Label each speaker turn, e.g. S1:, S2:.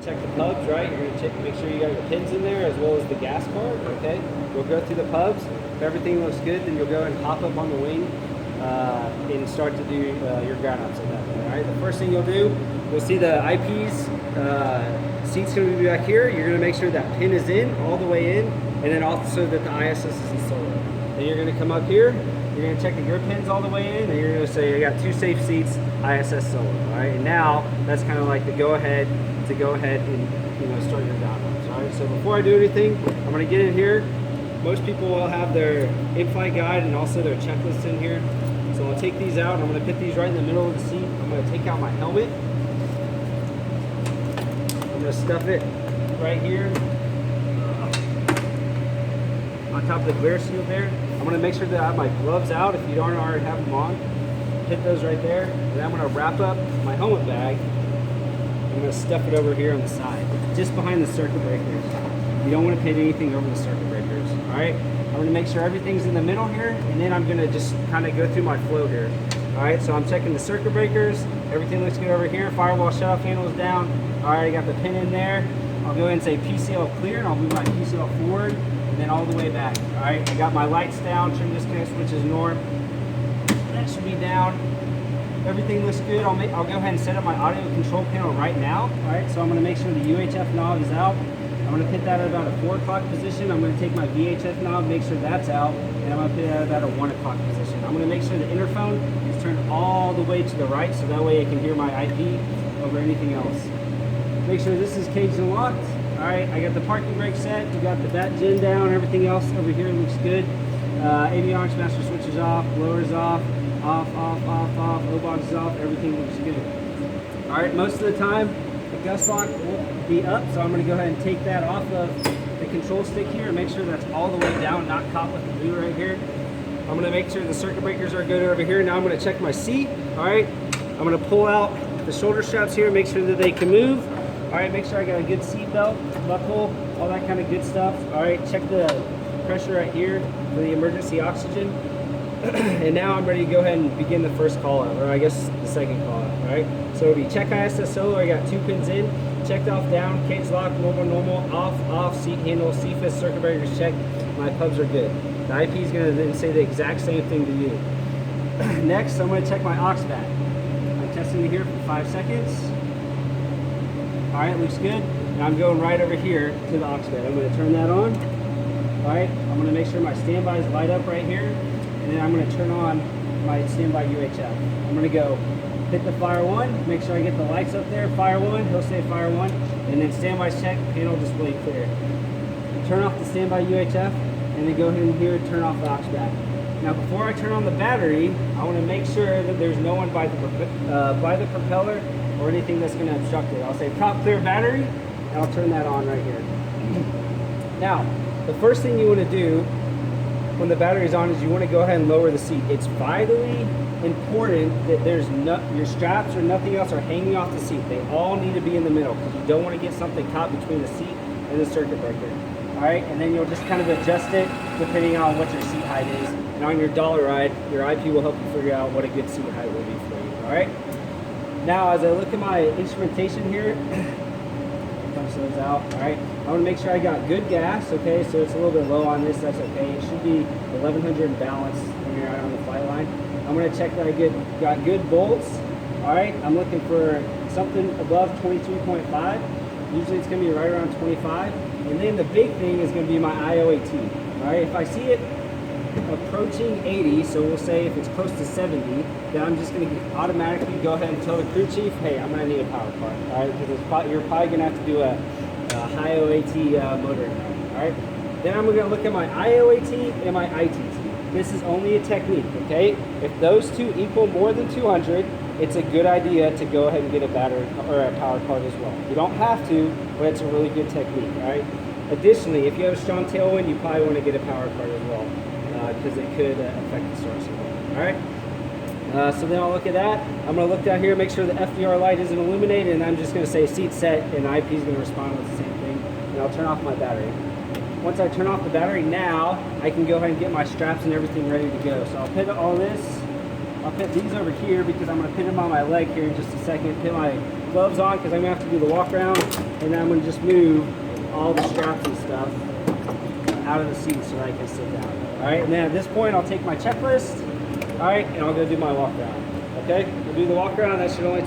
S1: Check the pubs, right? You're going to check, make sure you got your pins in there as well as the gas card, okay? We'll go through the pubs. If everything looks good, then you'll go and hop up on the wing and start to do your ground ups at that point, all right? The first thing you'll do, you'll see the IP's seat's going to be back here. You're going to make sure that pin is in, all the way in, and then also that the ISS is installed. Then you're going to come up here. You're going to check that your pin's all the way in, and you're going to say, I got 2 safe seats, ISS solo, all right? And now, that's kind of like the go-ahead to go ahead and start your ground ups, all right? So before I do anything, I'm going to get in here. Most people will have their in-flight guide and also their checklist in here. So I'll take these out, and I'm going to put these right in the middle of the seat. I'm going to take out my helmet. I'm going to stuff it right here on top of the glare shield there. I'm going to make sure that I have my gloves out if you don't already have them on. Hit those right there. And then I'm going to wrap up my helmet bag. I'm going to stuff it over here on the side, just behind the circuit breakers. You don't want to pin anything over the circuit breakers, all right? I'm going to make sure everything's in the middle here, and then I'm going to just kind of go through my flow here. All right, so I'm checking the circuit breakers. Everything looks good over here. Firewall shutoff handle is down. All right, I got the pin in there. I'll go ahead and say PCL clear, and I'll move my PCL forward, and then all the way back. All right, I got my lights down, trim disconnect switch is norm. That should be down. Everything looks good. I'll go ahead and set up my audio control panel right now. All right, so I'm going to make sure the UHF knob is out. I'm going to put that at about a 4 o'clock position. I'm going to take my VHF knob, make sure that's out, and I'm going to put that at about a 1 o'clock position. I'm going to make sure the interphone is turned all the way to the right, so that way I can hear my IP over anything else. Make sure this is caged and locked. All right, I got the parking brake set. We got the bat gen down. Everything else over here looks good. Avionics master switch is off, blowers off. Off, O-box is off, everything looks good. All right, most of the time, the gust lock will be up, so I'm gonna go ahead and take that off of the control stick here and make sure that's all the way down, not caught with the glue right here. I'm gonna make sure the circuit breakers are good over here. Now I'm gonna check my seat, all right? I'm gonna pull out the shoulder straps here, make sure that they can move. All right, make sure I got a good seat belt, buckle, all that kind of good stuff. All right, check the pressure right here for the emergency oxygen. And now I'm ready to go ahead and begin the first call out, or I guess the second call out, all right? So it'll be check ISS solo, I got 2 pins in, checked off down, cage lock, normal, off, seat handle, CFIS, circuit breakers checked, my pubs are good. The IP is gonna then say the exact same thing to you. Next, I'm gonna check my aux back. I'm testing it here for 5 seconds. All right, looks good. Now I'm going right over here to the aux back. I'm gonna turn that on. All right, I'm gonna make sure my standbys light up right here. And then I'm going to turn on my standby UHF. I'm going to go hit the fire 1, make sure I get the lights up there, fire 1, he'll say fire 1, and then standby check, panel display clear. Turn off the standby UHF, and then go ahead and here turn off the aux back. Now before I turn on the battery, I want to make sure that there's no one by the propeller or anything that's going to obstruct it. I'll say prop clear battery, and I'll turn that on right here. Now, the first thing you want to do when the battery's on is you want to go ahead and lower the seat. It's vitally important that there's your straps or nothing else are hanging off the seat. They all need to be in the middle because you don't want to get something caught between the seat and the circuit breaker. All right, and then you'll just kind of adjust it depending on what your seat height is. And on your dollar ride, your IP will help you figure out what a good seat height will be for you. All right. Now, as I look at my instrumentation here, punch those out. All right. I want to make sure I got good gas, okay, so it's a little bit low on this, that's okay. It should be 1100 in balance when you're out on the flight line. I'm going to check that I got good bolts, all right. I'm looking for something above 23.5. Usually it's going to be right around 25. And then the big thing is going to be my IOAT, all right. If I see it approaching 80, so we'll say if it's close to 70, then I'm just going to automatically go ahead and tell the crew chief, hey, I'm going to need a power card, all right, because you're probably going to have to do a high OAT motor, all right? Then I'm gonna look at my IOAT and my ITT. This is only a technique, okay? If those two equal more than 200, it's a good idea to go ahead and get a battery or a power card as well. You don't have to, but it's a really good technique, all right? Additionally, if you have a strong tailwind, you probably want to get a power card as well because it could affect the source of it, all right? So then I'll look at that. I'm going to look down here, make sure the FDR light isn't illuminated, and I'm just going to say seat set, and the IP is going to respond with the same thing, and I'll turn off my battery. Once I turn off the battery, now I can go ahead and get my straps and everything ready to go. So I'll put all this, I'll put these over here because I'm going to put them on my leg here in just a second, put my gloves on because I'm gonna have to do the walk around, and then I'm gonna just move all the straps and stuff out of the seat so that I can sit down. All right, and then at this point, I'll take my checklist, all right, and I'll go do my walk around. Okay, we'll do the walk around. That should only